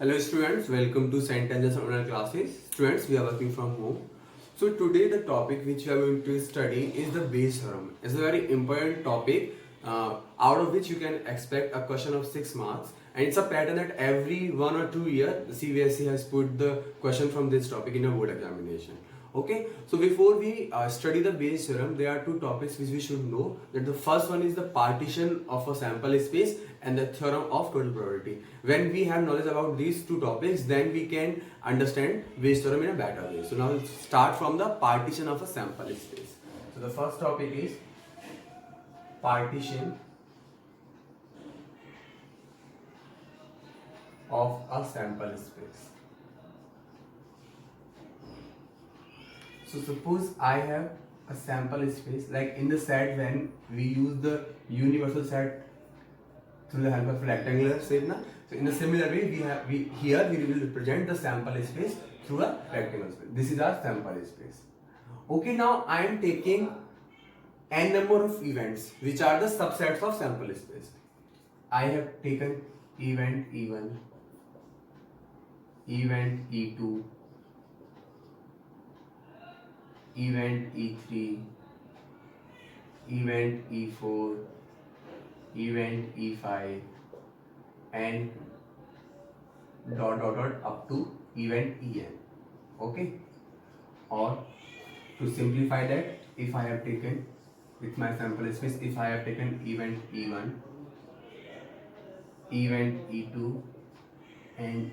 Hello students, welcome to St. Angel's online classes. Students, we are working from home. So today the topic which we are going to study is the Bayes theorem. It's a very important topic out of which you can expect a question of 6 marks, and it's a pattern that every 1 or 2 years the CBSE has put the question from this topic in a board examination. Okay, so before we study the Bayes theorem, there are two topics which we should know. That the first one is the partition of a sample space and the theorem of total probability. When we have knowledge about these two topics, then we can understand Bayes theorem in a better way. So now let's start from the partition of a sample space. So the first topic is partition of a sample space. So suppose I have a sample space, like in the set when we use the universal set through the help of rectangular shape. So in a similar way, here we will represent the sample space through a rectangular space. This is our sample space. Okay, now I am taking n number of events which are the subsets of sample space. I have taken event E1, event E2, event E3, event E4, event E5, and dot up to event En. Okay, or to simplify that, if I have taken with my sample space, if I have taken event E1, event E2, and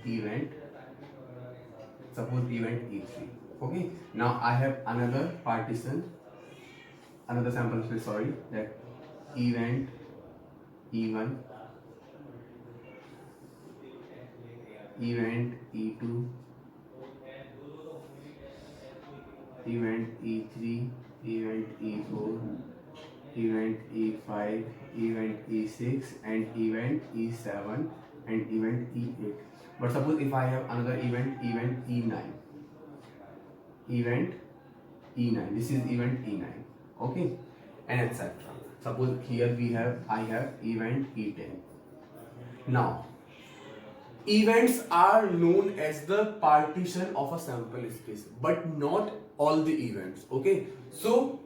suppose event E3. Okay, now I have another sample space, that event E1, event E2, event E3, event E4, event E5, event E6, and event E7, and event E8. But suppose if I have another event E9, this is event E9, okay, and etc. Suppose here I have event E10. Now events are known as the partition of a sample space, but not all the events. Okay, so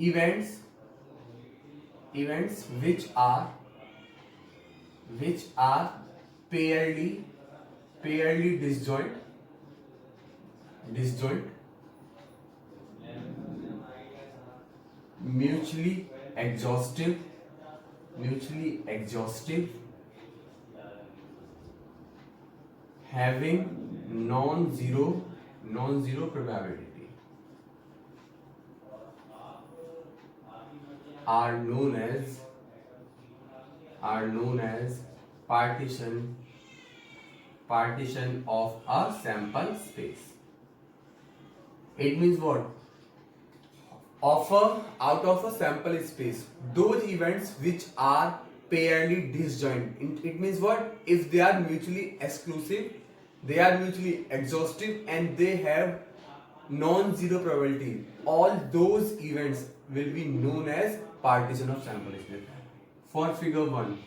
events which are pairly disjoint, mutually exhaustive, having non-zero probability are known as partition of a sample space. It means what? Out of a sample space, those events which are pairly disjoint. It means what? If they are mutually exclusive, they are mutually exhaustive, and they have non-zero probability, all those events will be known as partition of sample space. For figure 1,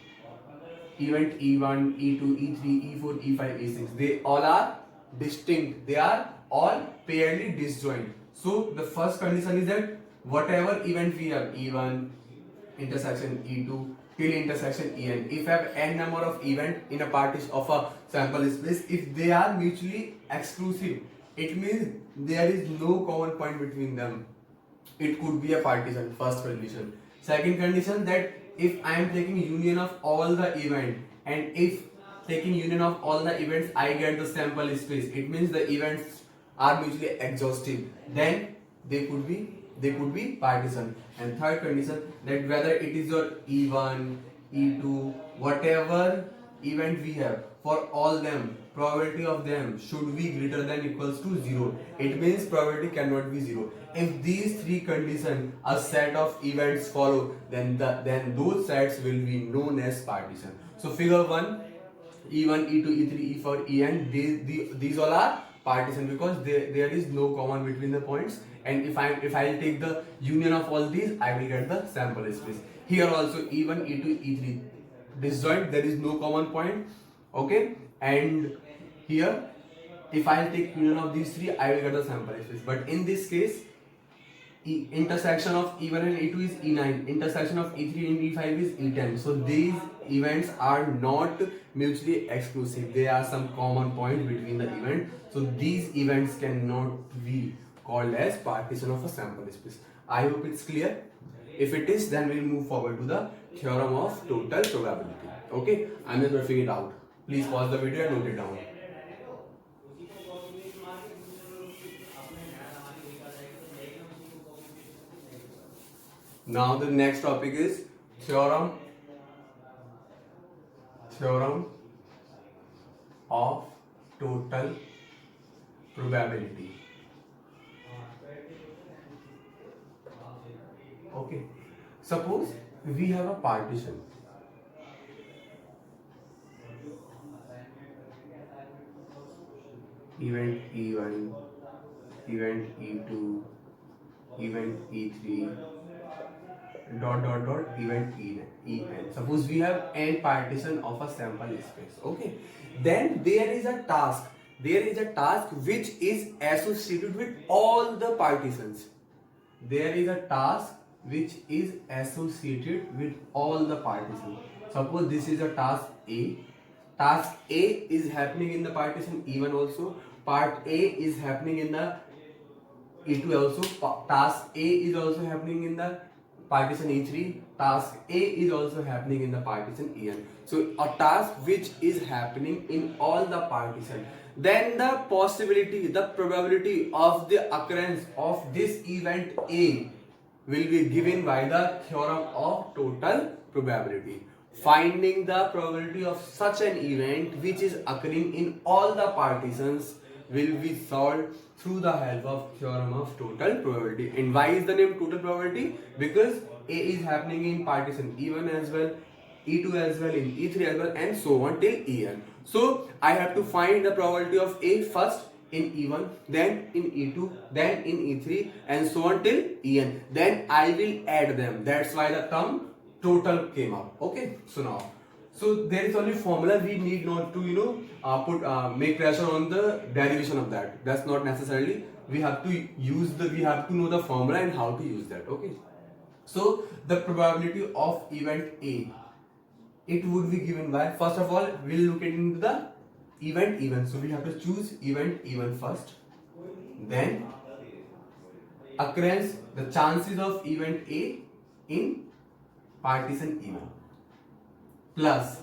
event E1, E2, E3, E4, E5, E6, they all are distinct, they are all pairly disjoint. So the first condition is that whatever event we have, E1 intersection E2 till intersection En, if I have n number of event in a partition of a sample space, if they are mutually exclusive, it means there is no common point between them, it could be a partition. First condition. Second condition, that if I am taking union of all the event, and if taking union of all the events I get the sample space, it means the events are mutually exhaustive, then they could be partition. And third condition, that whether it is your E1, E2, whatever event we have, for all them, probability of them should be greater than equals to 0. It means probability cannot be 0. If these three conditions, a set of events follow, then those sets will be known as partition. So figure 1, E1, E2, E3, E4, En, these all are partition because there is no common between the points, and if I take the union of all these, I will get the sample space. Here also E1, E2, E3 disjoint, there is no common point. Okay, and here if I'll take union of these three, I will get the sample space. But in this case, intersection of E1 and E2 is E9, intersection of E3 and E5 is E10. So these events are not mutually exclusive. There are some common points between the event. So these events cannot be called as partition of a sample space. I hope it's clear. If it is, then we'll move forward to the theorem of total probability. Okay, I'm just working it out. Please pause the video and note it down. Now the next topic is theorem of total probability. Okay, suppose we have a partition. Event E1, event E2, event E3, event En. Suppose we have n partition of a sample space. Okay, then there is a task which is associated with all the partitions. There is a task which is associated with all the partitions. Suppose this is a task A. Task A is happening in the partition E1 also. Part A is happening in the E2 also. Task A is also happening in the partition E3. Task A is also happening in the partition En. So a task which is happening in all the partition. Then the probability of the occurrence of this event A will be given by the theorem of total probability. Finding the probability of such an event which is occurring in all the partitions will be solved through the help of theorem of total probability. And why is the name total probability? Because A is happening in partition E1 as well, E2 as well, in E3 as well, and so on till En. So I have to find the probability of A first in E1, then in E2, then in E3, and so on till En. Then I will add them. That's why the term total came out. Okay, so now, so there is only formula. We need not to make pressure on the derivation of that. That's not necessarily. We have to know the formula and how to use that. Okay, so the probability of event A, it would be given by, first of all we'll look into the event E1. So we have to choose event E1 first, then occurrence, the chances of event A in partition E1, plus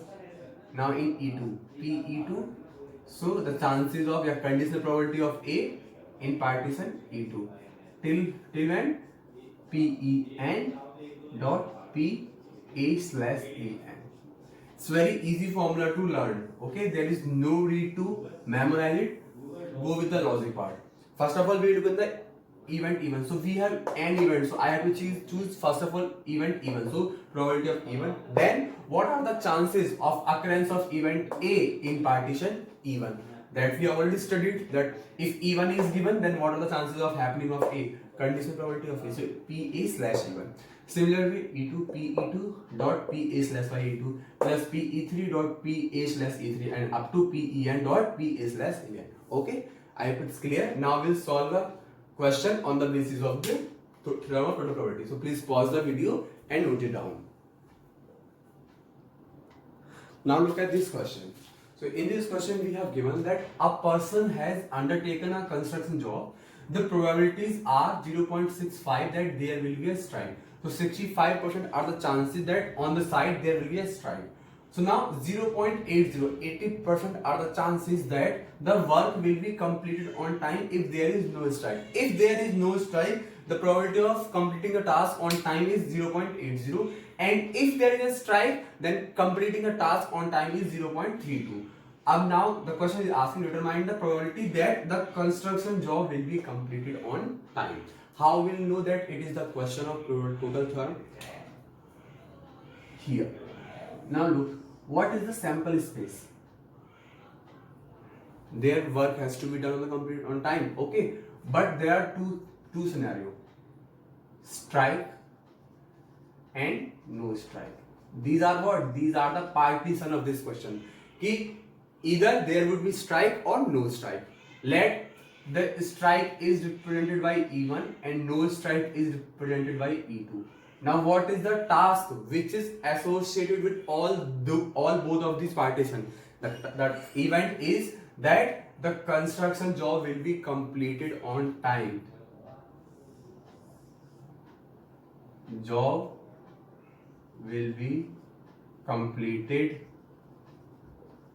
now in E2 PE2, so the chances of your conditional probability of A in partition E2 till when PEN dot PA/AN. It's very easy formula to learn. Okay, there is no need to memorize it. Go with the logic part. First of all, we look at the event E1. So we have n events. So I have to choose first of all event E1. So probability of E1. Then what are the chances of occurrence of event A in partition E1? That we already studied. That if E1 is given, then what are the chances of happening of A? Conditional probability of A. So PA/E1. Similarly, E2 PE2 dot PA/E2 plus PE3 dot PA/E3 and up to PEN dot PA/En. Okay, I hope it's clear. Now we'll solve the question on the basis of the theorem of total probability. So please pause the video and note it down. Now look at this question. So in this question we have given that a person has undertaken a construction job. The probabilities are 0.65 that there will be a strike. So 65% are the chances that on the side there will be a strike. So now 80% are the chances that the work will be completed on time if there is no strike. If there is no strike, the probability of completing the task on time is 0.80, and if there is a strike, then completing the task on time is 0.32. Now the question is asking to determine the probability that the construction job will be completed on time. How will you know that it is the question of total theorem? Here. Now look, what is the sample space? Their work has to be done on the complete on time. Okay, but there are two scenarios: strike and no strike. These are what? These are the partition of this question. कि either there would be strike or no strike. Let the strike is represented by E1 and no strike is represented by E2. Now what is the task which is associated with all both of these partition? The event is that the construction job will be completed on time. Job will be completed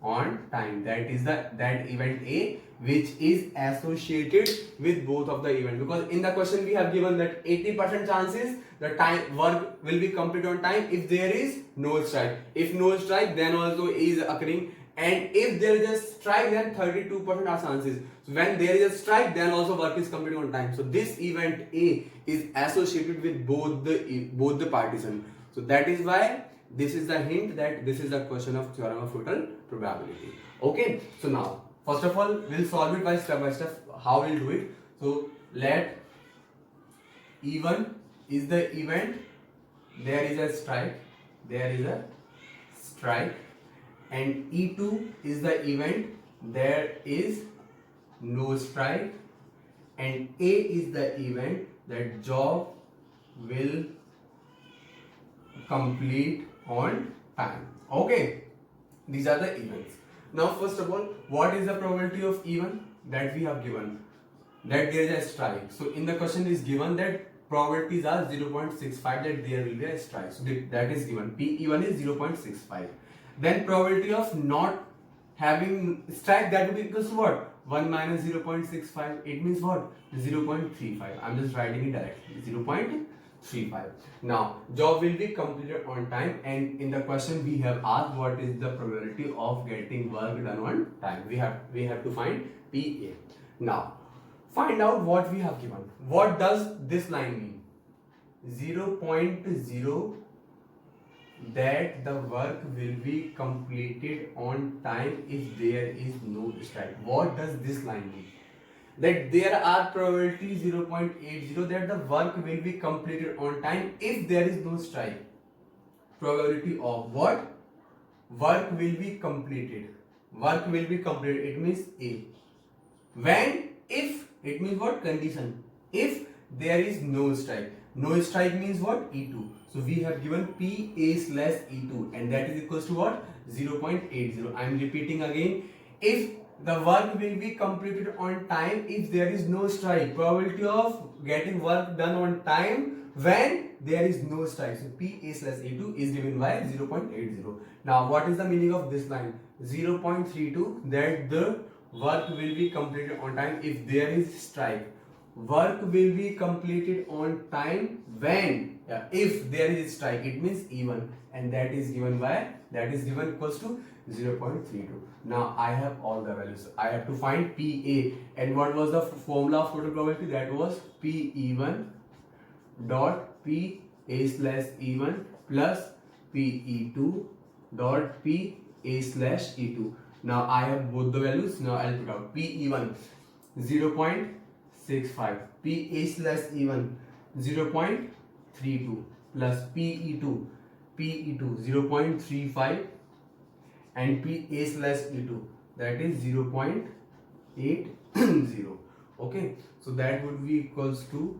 on time. That is that event A, which is associated with both of the event, because in the question we have given that 80% chances the time work will be completed on time if there is no strike. If no strike, then also is occurring, and if there is a strike, then 32% are chances. So when there is a strike, then also work is completed on time. So this event A is associated with both the partition. So that is why this is the hint that this is the question of theorem of total probability. Okay, so now first of all we'll solve it by step. How we'll do it? So let E1 is the event, there is a strike, and E2 is the event, there is no strike, and A is the event that job will complete on time. Okay, these are the events. Now first of all, what is the probability of E1? That we have given that there is a strike. So in the question is given that probabilities are 0.65 that there will be a strike. So that is given. P1 is 0.65. Then probability of not having strike, that would be equals to what? 1 minus 0.65. It means what? 0.35. I'm just writing it directly. 0.35. Now job will be completed on time, and in the question we have asked what is the probability of getting work done on time. We have to find PA. Now find out what we have given. What does this line mean? 0.0 that the work will be completed on time if there is no strike. What does this line mean? That there are probability 0.80 that the work will be completed on time if there is no strike. Probability of what? Work will be completed. Work will be completed. It means A. When? If. It means what? Condition. If there is no strike. No strike means what? E2. So we have given PA slash E2, and that is equals to what? 0.80. I am repeating again. If the work will be completed on time if there is no strike. Probability of getting work done on time when there is no strike. So PA slash E2 is given by 0.80. Now what is the meaning of this line? 0.32 that the work will be completed on time if there is strike. Work will be completed on time when, if there is strike, it means E1, and that is given equals to 0.32. Now I have all the values. I have to find PA, and what was the formula of total probability? That was PE1 dot PA slash E1 plus PE2 dot PA slash E2. Now I have both the values. Now I'll put out PE1 0.65, PA slash E1 0.32 plus PE2 0.35 and PA slash E2 that is 0.80. Okay, so that would be equals to